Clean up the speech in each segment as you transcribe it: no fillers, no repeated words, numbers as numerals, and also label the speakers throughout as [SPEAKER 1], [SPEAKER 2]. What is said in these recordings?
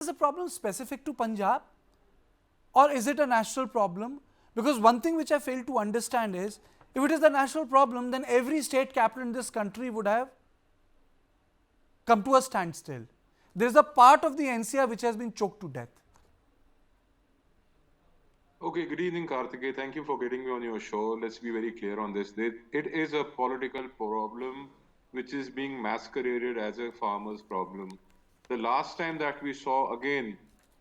[SPEAKER 1] is a problem specific to Punjab or is it a national problem? Because one thing which I fail to understand is, if it is the national problem, then every state capital in this country would have come to a standstill. There is a part of the NCR which has been choked to death.
[SPEAKER 2] Okay, good evening, Kartikeya. Thank you for getting me on your show. Let's be very clear on this. It is a political problem which is being masqueraded as a farmer's problem. The last time that we saw, again,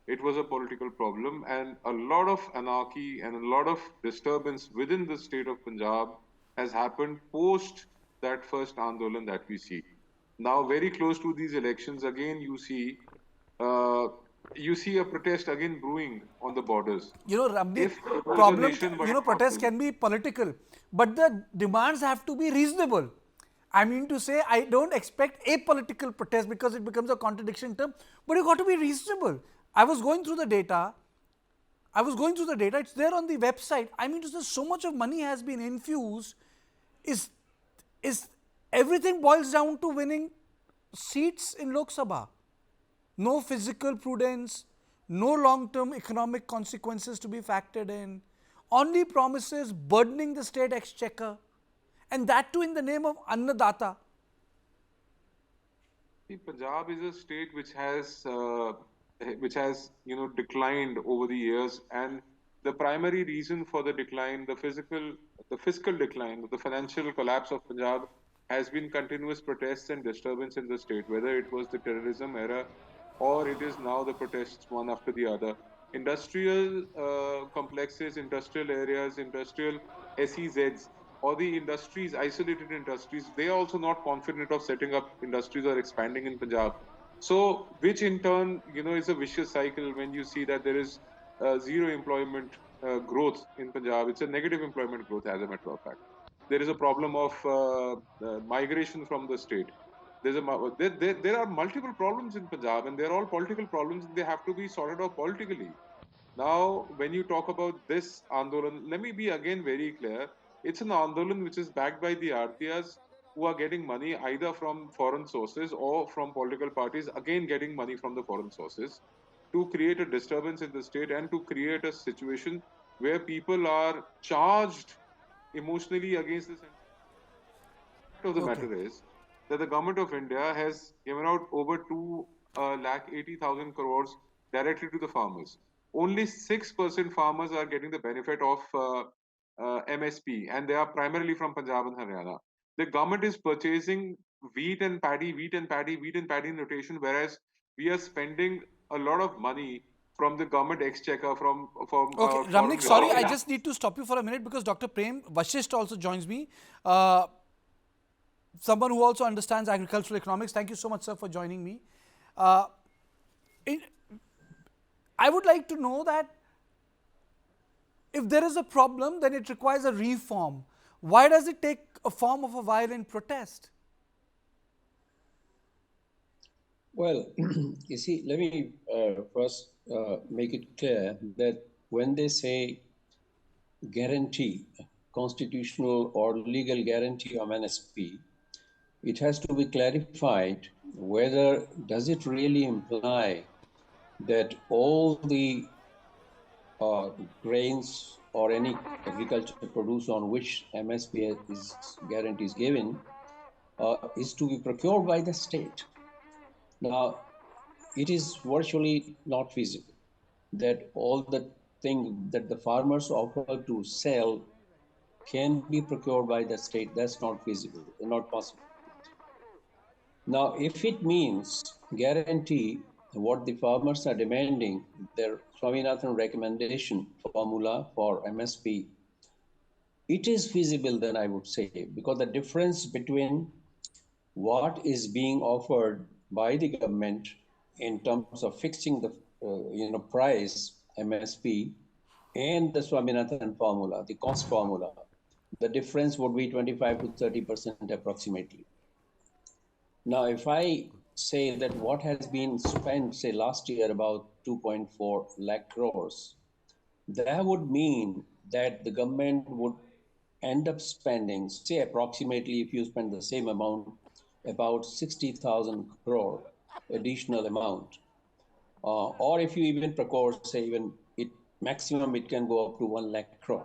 [SPEAKER 2] it was a political problem, and a lot of anarchy and a lot of disturbance within the state of Punjab has happened post that first Andolan that we see. Now, very close to these elections, again, uh, you see a protest again brewing on the borders.
[SPEAKER 1] Ramdeep,
[SPEAKER 2] If it was a
[SPEAKER 1] problem,
[SPEAKER 2] nationwide
[SPEAKER 1] protests
[SPEAKER 2] problem,
[SPEAKER 1] can be political, but the demands have to be reasonable. I mean to say, I don't expect a political protest because it becomes a contradiction term, but you got to be reasonable. I was going through the data. It's there on the website. I mean to say, so much of money has been infused. Is everything boils down to winning seats in Lok Sabha? No physical prudence, no long-term economic consequences to be factored in, only promises burdening the state exchequer, and that too in the name of Annadata.
[SPEAKER 2] see, Punjab is a state which has declined over the years, and the primary reason for the decline, the fiscal decline, the financial collapse of Punjab has been continuous protests and disturbance in the state, whether it was the terrorism era or it is now the protests one after the other. Industrial complexes, industrial areas, industrial SEZs, or the industries, isolated industries, they are also not confident of setting up industries or expanding in Punjab. So, which in turn, is a vicious cycle when you see that there is zero employment growth in Punjab. It's a negative employment growth, as a matter of fact. There is a problem of migration from the state. There are multiple problems in Punjab, and they're all political problems, and they have to be sorted out politically. Now, when you talk about this Andolan, let me be again very clear. It's an Andolan which is backed by the Artiyas who are getting money either from foreign sources or from political parties, again getting money from the foreign sources to create a disturbance in the state and to create a situation where people are charged emotionally against this. Fact of the
[SPEAKER 1] Okay.
[SPEAKER 2] matter is that the government of India has given out over 2,80,000 crores directly to the farmers. Only 6% farmers are getting the benefit of MSP, and they are primarily from Punjab and Haryana. The government is purchasing wheat and paddy, wheat and paddy, wheat and paddy in rotation, whereas we are spending a lot of money from the government exchequer from
[SPEAKER 1] Okay,
[SPEAKER 2] foreign
[SPEAKER 1] Ramnik, sorry, I
[SPEAKER 2] resources.
[SPEAKER 1] just need to stop you for a minute because Dr. Prem Vashist also joins me. Uh, Someone who also understands agricultural economics. Thank you so much, sir, for joining me. Uh, in, I would like to know that if there is a problem, then it requires a reform. Why does it take a form of a violent protest?
[SPEAKER 3] Well, you see, let me first make it clear that when they say guarantee, constitutional or legal guarantee of NSP, it has to be clarified whether does it really imply that all the grains or any agricultural produce on which MSP guarantee is given is to be procured by the state. Now, it is virtually not feasible that all the thing that the farmers offer to sell can be procured by the state. That's not feasible, not possible. Now, if it means guarantee what the farmers are demanding, their Swaminathan recommendation formula for MSP, it is feasible then I would say, because the difference between what is being offered by the government in terms of fixing the price MSP and the Swaminathan formula, the cost formula, the difference would be 25 to 30% approximately. Now, if I say that what has been spent, say last year about 2.4 lakh crores, that would mean that the government would end up spending, say approximately if you spend the same amount, about 60,000 crore additional amount. or if you even procure, say, even it maximum it can go up to 1 lakh crore.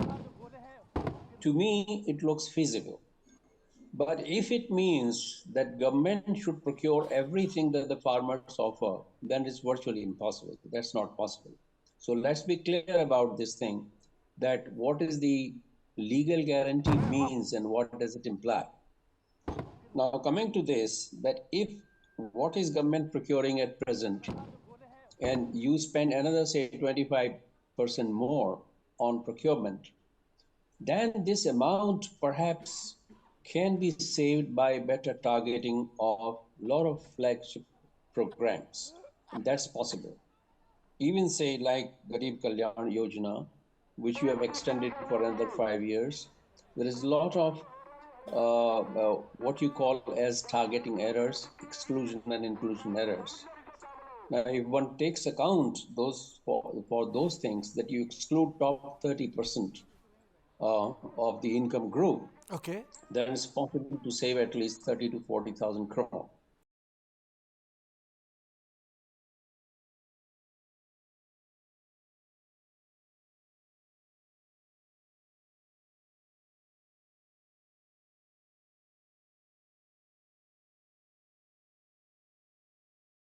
[SPEAKER 3] To me, it looks feasible. But if it means that government should procure everything that the farmers offer, then it's virtually impossible. That's not possible. So let's be clear about this thing, that what is the legal guarantee means and what does it imply? Now, coming to this, that if what is government procuring at present, and you spend another, say, 25% more on procurement, then this amount perhaps can be saved by better targeting of a lot of flagship programs. And that's possible. Even say like Garib Kalyan Yojana, which you have extended for another 5 years, there is a lot of what you call as targeting errors, exclusion and inclusion errors. Now, if one takes account those for those things, that you exclude top 30% of the income group,
[SPEAKER 1] Okay.
[SPEAKER 3] then it's possible to save at least 30 to 40,000 crore.